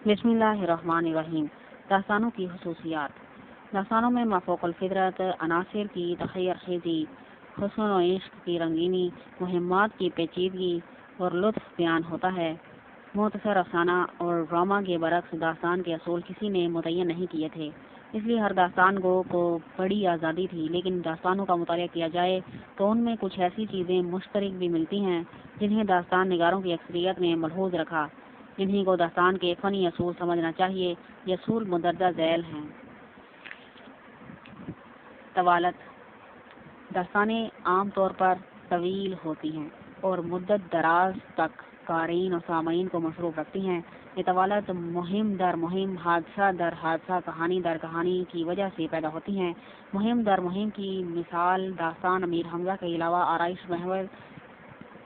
بسم اللہ الرحمن الرحیم۔ داستانوں کی خصوصیات۔ داستانوں میں مافوق الفطرت عناصر کی تخیر خیزی، حسن و عشق کی رنگینی، مہمات کی پیچیدگی اور لطف بیان ہوتا ہے۔ مختصر افسانہ اور ڈرامہ کے برعکس داستان کے اصول کسی نے متعین نہیں کیے تھے، اس لیے ہر داستان گو کو بڑی آزادی تھی، لیکن داستانوں کا مطالعہ کیا جائے تو ان میں کچھ ایسی چیزیں مشترک بھی ملتی ہیں جنہیں داستان نگاروں کی اکثریت نے ملحوظ رکھا، جنہیں کو داستان کے فنی اصول سمجھنا چاہیے۔ یہ اصول مندرجہ ذیل ہیں۔ طوالت۔ داستانیں عام طور پر طویل ہوتی ہیں اور مدت دراز تک قارئین اور سامعین کو مصروف رکھتی ہیں۔ یہ طوالت مہم در مہم، حادثہ در حادثہ، کہانی در کہانی کی وجہ سے پیدا ہوتی ہیں۔ مہم در مہم کی مثال داستان امیر حمزہ کے علاوہ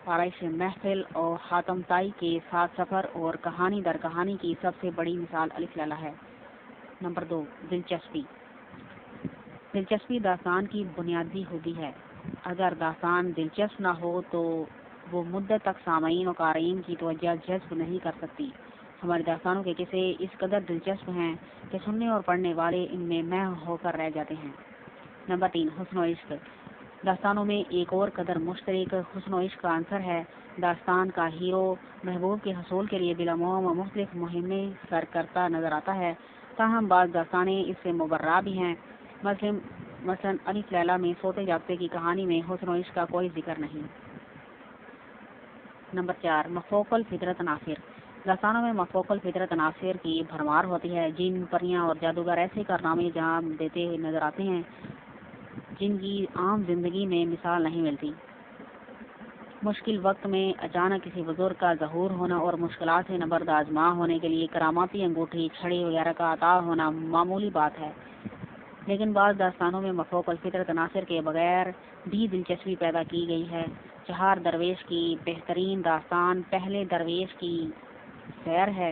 آرائش محفل اور حاتم طائی کے ساتھ سفر اور کہانی در کہانی کی سب سے بڑی مثال الف لیلہ ہے۔ نمبر 2، دلچسپی۔ دلچسپی داستان کی بنیادی خوبی ہے۔ اگر داستان دلچسپ نہ ہو تو وہ مدت تک سامعین اور قارئین کی توجہ جذب نہیں کر سکتی۔ ہماری داستانوں کے قصے اس قدر دلچسپ ہیں کہ سننے اور پڑھنے والے ان میں مہو ہو کر رہ جاتے ہیں۔ نمبر 3، حسن و عشق۔ داستانوں میں ایک اور قدر مشترک حسن و عشق کا عنصر ہے۔ داستان کا ہیرو محبوب کے حصول کے لیے بلا موم مختلف مہمیں سر کرتا نظر آتا ہے، تاہم بعض داستانیں اس سے مبرہ بھی ہیں۔ مثلاً الف لیلہ میں سوتے جاگتے کی کہانی میں حسن و عشق کا کوئی ذکر نہیں۔ نمبر 4، مفوق الفطرت عناصر۔ داستانوں میں مفوق الفطرت عناصر کی بھرمار ہوتی ہے۔ جن پریاں اور جادوگر ایسے کارنامے انجام دیتے نظر آتے ہیں جن کی عام زندگی میں مثال نہیں ملتی۔ مشکل وقت میں اچانک کسی بزرگ کا ظہور ہونا اور مشکلات سے نبرد آزما ہونے کے لیے کراماتی انگوٹھی، چھڑی وغیرہ کا عطا ہونا معمولی بات ہے، لیکن بعض داستانوں میں مفوق الفطرت عناصر کے بغیر بھی دلچسپی پیدا کی گئی ہے۔ چہار درویش کی بہترین داستان پہلے درویش کی سیر ہے۔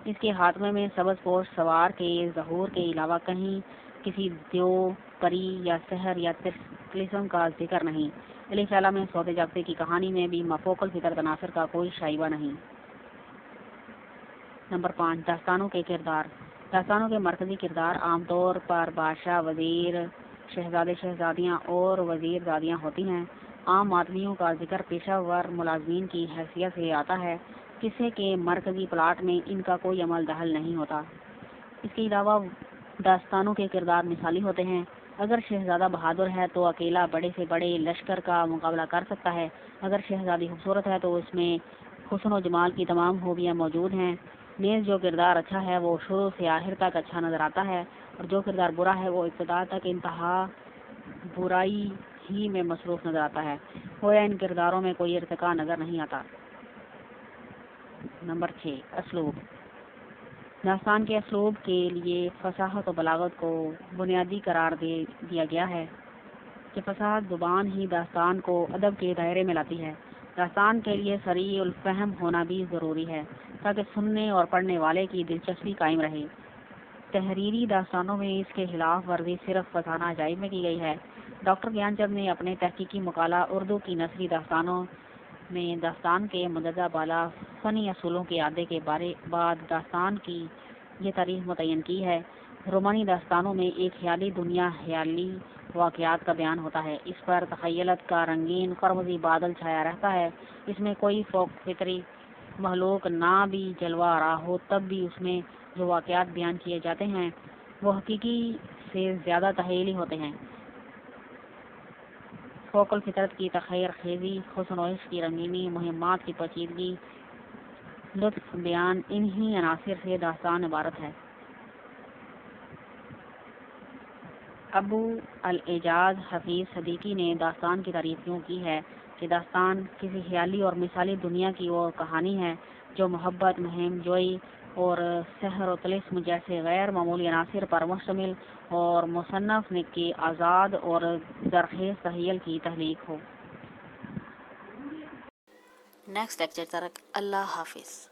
اس کے خاتمے میں سبز پوش سوار کے ظہور کے علاوہ کہیں کسی دیو، پری یا سحر یا طلسم کا ذکر نہیں۔ الف لیلہ میں سوتے جاگتے کی کہانی میں بھی مفوق الفطرت عناصر کا کوئی شائبہ نہیں۔ نمبر 5، داستانوں کے کردار۔ داستانوں کے مرکزی کردار عام طور پر بادشاہ، وزیر، شہزادے، شہزادیاں اور وزیر زادیاں ہوتی ہیں۔ عام آدمیوں کا ذکر پیشہ ور ملازمین کی حیثیت سے آتا ہے۔ قصے کے مرکزی پلاٹ میں ان کا کوئی عمل دخل نہیں ہوتا۔ اس کے علاوہ داستانوں کے کردار مثالی ہوتے ہیں۔ اگر شہزادہ بہادر ہے تو اکیلا بڑے سے بڑے لشکر کا مقابلہ کر سکتا ہے۔ اگر شہزادی خوبصورت ہے تو اس میں حسن و جمال کی تمام خوبیاں موجود ہیں۔ نیز جو کردار اچھا ہے وہ شروع سے آخر تک اچھا نظر آتا ہے، اور جو کردار برا ہے وہ ابتدا تک انتہا برائی ہی میں مصروف نظر آتا ہے، گویا ان کرداروں میں کوئی ارتقاء نظر نہیں آتا۔ نمبر 6، اسلوب۔ داستان کے اسلوب کے لیے فصاحت و بلاغت کو بنیادی قرار دیا گیا ہے کہ فصاحت زبان ہی داستان کو ادب کے دائرے میں لاتی ہے۔ داستان کے لیے سریع الفہم ہونا بھی ضروری ہے تاکہ سننے اور پڑھنے والے کی دلچسپی قائم رہے۔ تحریری داستانوں میں اس کے خلاف ورزی صرف فسانہ عجائب میں کی گئی ہے۔ ڈاکٹر گیان چند نے اپنے تحقیقی مقالہ اردو کی نثری داستانوں میں داستان کے مندرجہ بالا فنی اصولوں کے اعادے کے بعد داستان کی یہ تعریف متعین کی ہے: رومانی داستانوں میں ایک خیالی دنیا خیالی واقعات کا بیان ہوتا ہے، اس پر تخیلات کا رنگین قرمزی بادل چھایا رہتا ہے۔ اس میں کوئی فوق فطری مخلوق نہ بھی جلوہ آرا ہو تب بھی اس میں جو واقعات بیان کیے جاتے ہیں وہ حقیقی سے زیادہ تخیلی ہوتے ہیں۔ فوق الفطرت کی تخیر خیزی، حسن و عشق کی رنگینی، مہمات کی پیچیدگی، لطف بیان، انہی عناصر سے داستان عبارت ہے۔ ابو الاعجاز حفیظ صدیقی نے داستان کی تعریف یوں کی ہے کہ داستان کسی خیالی اور مثالی دنیا کی وہ کہانی ہے جو محبت، مہم جوئی اور سحر و طلسم جیسے غیر معمولی عناصر پر مشتمل اور مصنف کے آزاد اور زرخیز تخیل کی تخلیق ہو۔ نیکسٹ لیکچر تک اللہ حافظ۔